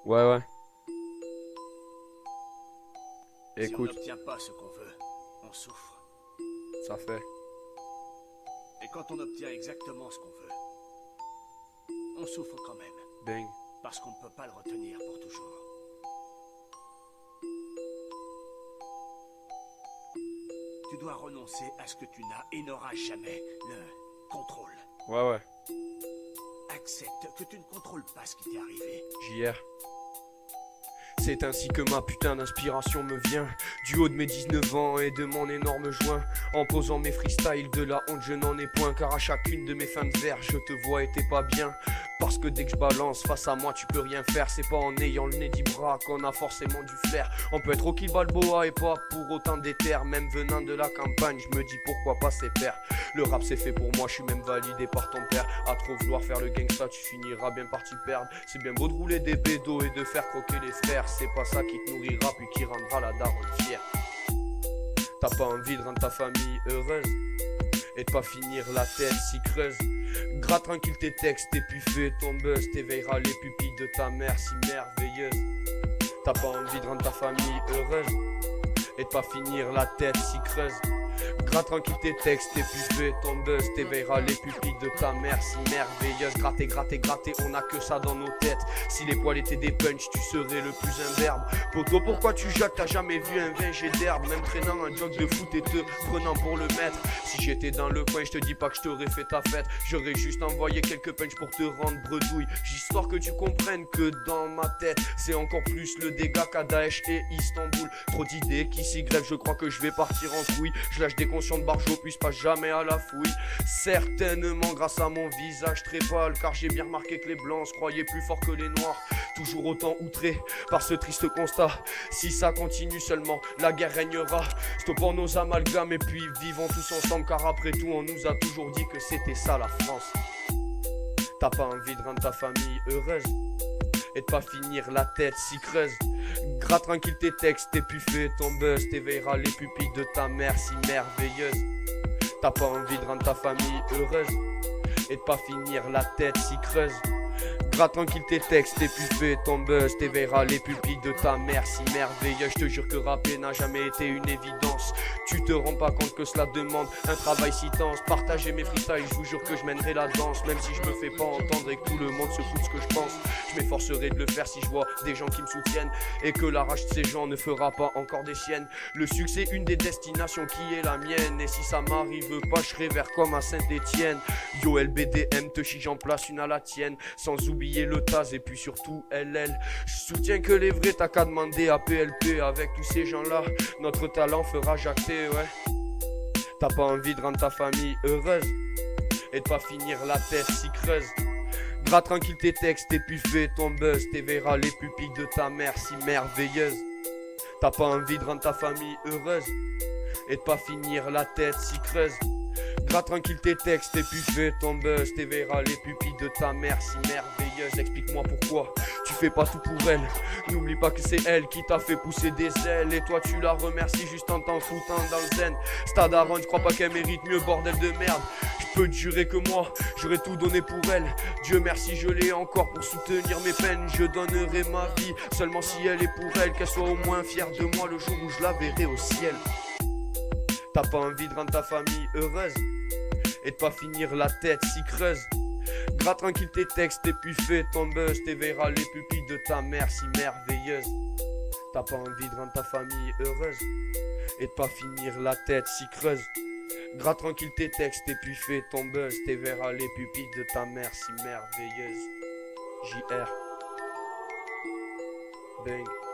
Ouais, ouais. Si on Écoute, n'obtient pas ce qu'on veut, on souffre. ça fait. Et quand on obtient exactement ce qu'on veut, on souffre quand même. Bang. Parce qu'on ne peut pas le retenir pour toujours. Tu dois renoncer à ce que tu n'as et n'auras jamais, le contrôle. Ouais, ouais. Accepte que tu ne contrôles pas ce qui t'est arrivé. JR. C'est ainsi que ma putain d'inspiration me vient, du haut de mes 19 ans et de mon énorme joint. En posant mes freestyles, de la honte je n'en ai point, car à chacune de mes fins de vers je te vois et t'es pas bien. Parce que dès que je balance face à moi tu peux rien faire. C'est pas en ayant le nez d'Ibra qu'on a forcément du flair. On peut être Rocky Balboa et pas pour autant déter. Même venant de la campagne je me dis pourquoi pas ses pères. Le rap c'est fait pour moi, je suis même validé par ton père. À trop vouloir faire le gangsta tu finiras bien par t'y perdre. C'est bien beau de rouler des bédos et de faire croquer les frères. C'est pas ça qui te nourrira puis qui rendra la daronne fière. T'as pas envie de rendre ta famille heureuse et de pas finir la tête si creuse. Gratte tranquille tes textes et puis fais ton buzz. T'éveilleras les pupilles de ta mère si merveilleuse. T'as pas envie de rendre ta famille heureuse et de pas finir la tête si creuse. Gratte tranquille tes textes et puis fais ton buzz. T'éveilleras les pupilles de ta mère si merveilleuse. Gratter, gratter, gratter, on a que ça dans nos têtes. Si les poils étaient des punchs, tu serais le plus imberbe. Poto, pourquoi tu jacques? T'as jamais vu un vingé d'herbe, même traînant un jog de foot et te prenant pour le maître. Si j'étais dans le coin, je te dis pas que je t'aurais fait ta fête. J'aurais juste envoyé quelques punchs pour te rendre bredouille. J'histoire que tu comprennes que dans ma tête, c'est encore plus le dégât qu'à Daesh et Istanbul. Trop d'idées qui s'y grèvent, je crois que je vais partir en couille. Je lâche des conscients de barjot, puis je passe jamais à la fouille. Certainement grâce à mon visage très pâle, car j'ai bien remarqué que les blancs se croyaient plus forts que les noirs. Toujours autant outré par ce triste constat. Si ça continue seulement, la guerre régnera. Stoppons nos amalgames et puis vivons tous ensemble, car après tout on nous a toujours dit que c'était ça la France. T'as pas envie de rendre ta famille heureuse et de pas finir la tête si creuse. Gratte tranquille tes textes et puis fais ton buzz. T'éveilleras les pupilles de ta mère si merveilleuse. T'as pas envie de rendre ta famille heureuse et de pas finir la tête si creuse. Gratte tranquille tes textes et puis fais ton buzz. T'éveilleras les pupilles de ta mère si merveilleuse. Je te jure que rapper n'a jamais été une évidence. Tu te rends pas compte que cela demande un travail si tense. Partager mes freestyles, je vous jure que je mènerai la danse. Même si je me fais pas entendre et que tout le monde se fout de ce que je pense, je m'efforcerai de le faire si je vois des gens qui me soutiennent et que la rage de ces gens ne fera pas encore des siennes. Le succès une des destinations qui est la mienne, et si ça m'arrive pas je serai vers comme à Saint-Étienne. Yo LBDM te chie, j'en place une à la tienne, sans oublier le Taz et puis surtout LL. Je soutiens que les vrais, t'as qu'à demander à PLP. Avec tous ces gens là notre talent fera jacter, ouais. T'as pas envie de rendre ta famille heureuse et de pas finir la tête si creuse. Gratte tranquille tes textes et puis fais ton buzz. T'éveilleras les pupilles de ta mère si merveilleuse. T'as pas envie de rendre ta famille heureuse et de pas finir la tête si creuse. Gratte tranquille tes textes et puis fais ton buzz. T'éveilleras les pupilles de ta mère si merveilleuse. Explique-moi pourquoi tu fais pas tout pour elle. N'oublie pas que c'est elle qui t'a fait pousser des ailes, et toi tu la remercies juste en t'en foutant dans le zen. Stade Aaron, je crois pas qu'elle mérite mieux, bordel de merde. Je peux te jurer que moi j'aurais tout donné pour elle. Dieu merci je l'ai encore pour soutenir mes peines. Je donnerai ma vie seulement si elle est pour elle. Qu'elle soit au moins fière de moi le jour où je la verrai au ciel. T'as pas envie de rendre ta famille heureuse et de pas finir la tête si creuse. Gratte tranquille tes textes et puis fais ton buzz. T'éveilleras les pupilles de ta mère si merveilleuse. T'as pas envie de rendre ta famille heureuse et de pas finir la tête si creuse. Gratte tranquille tes textes et puis fais ton buzz. T'éveilleras les pupilles de ta mère si merveilleuse. JR. Bang.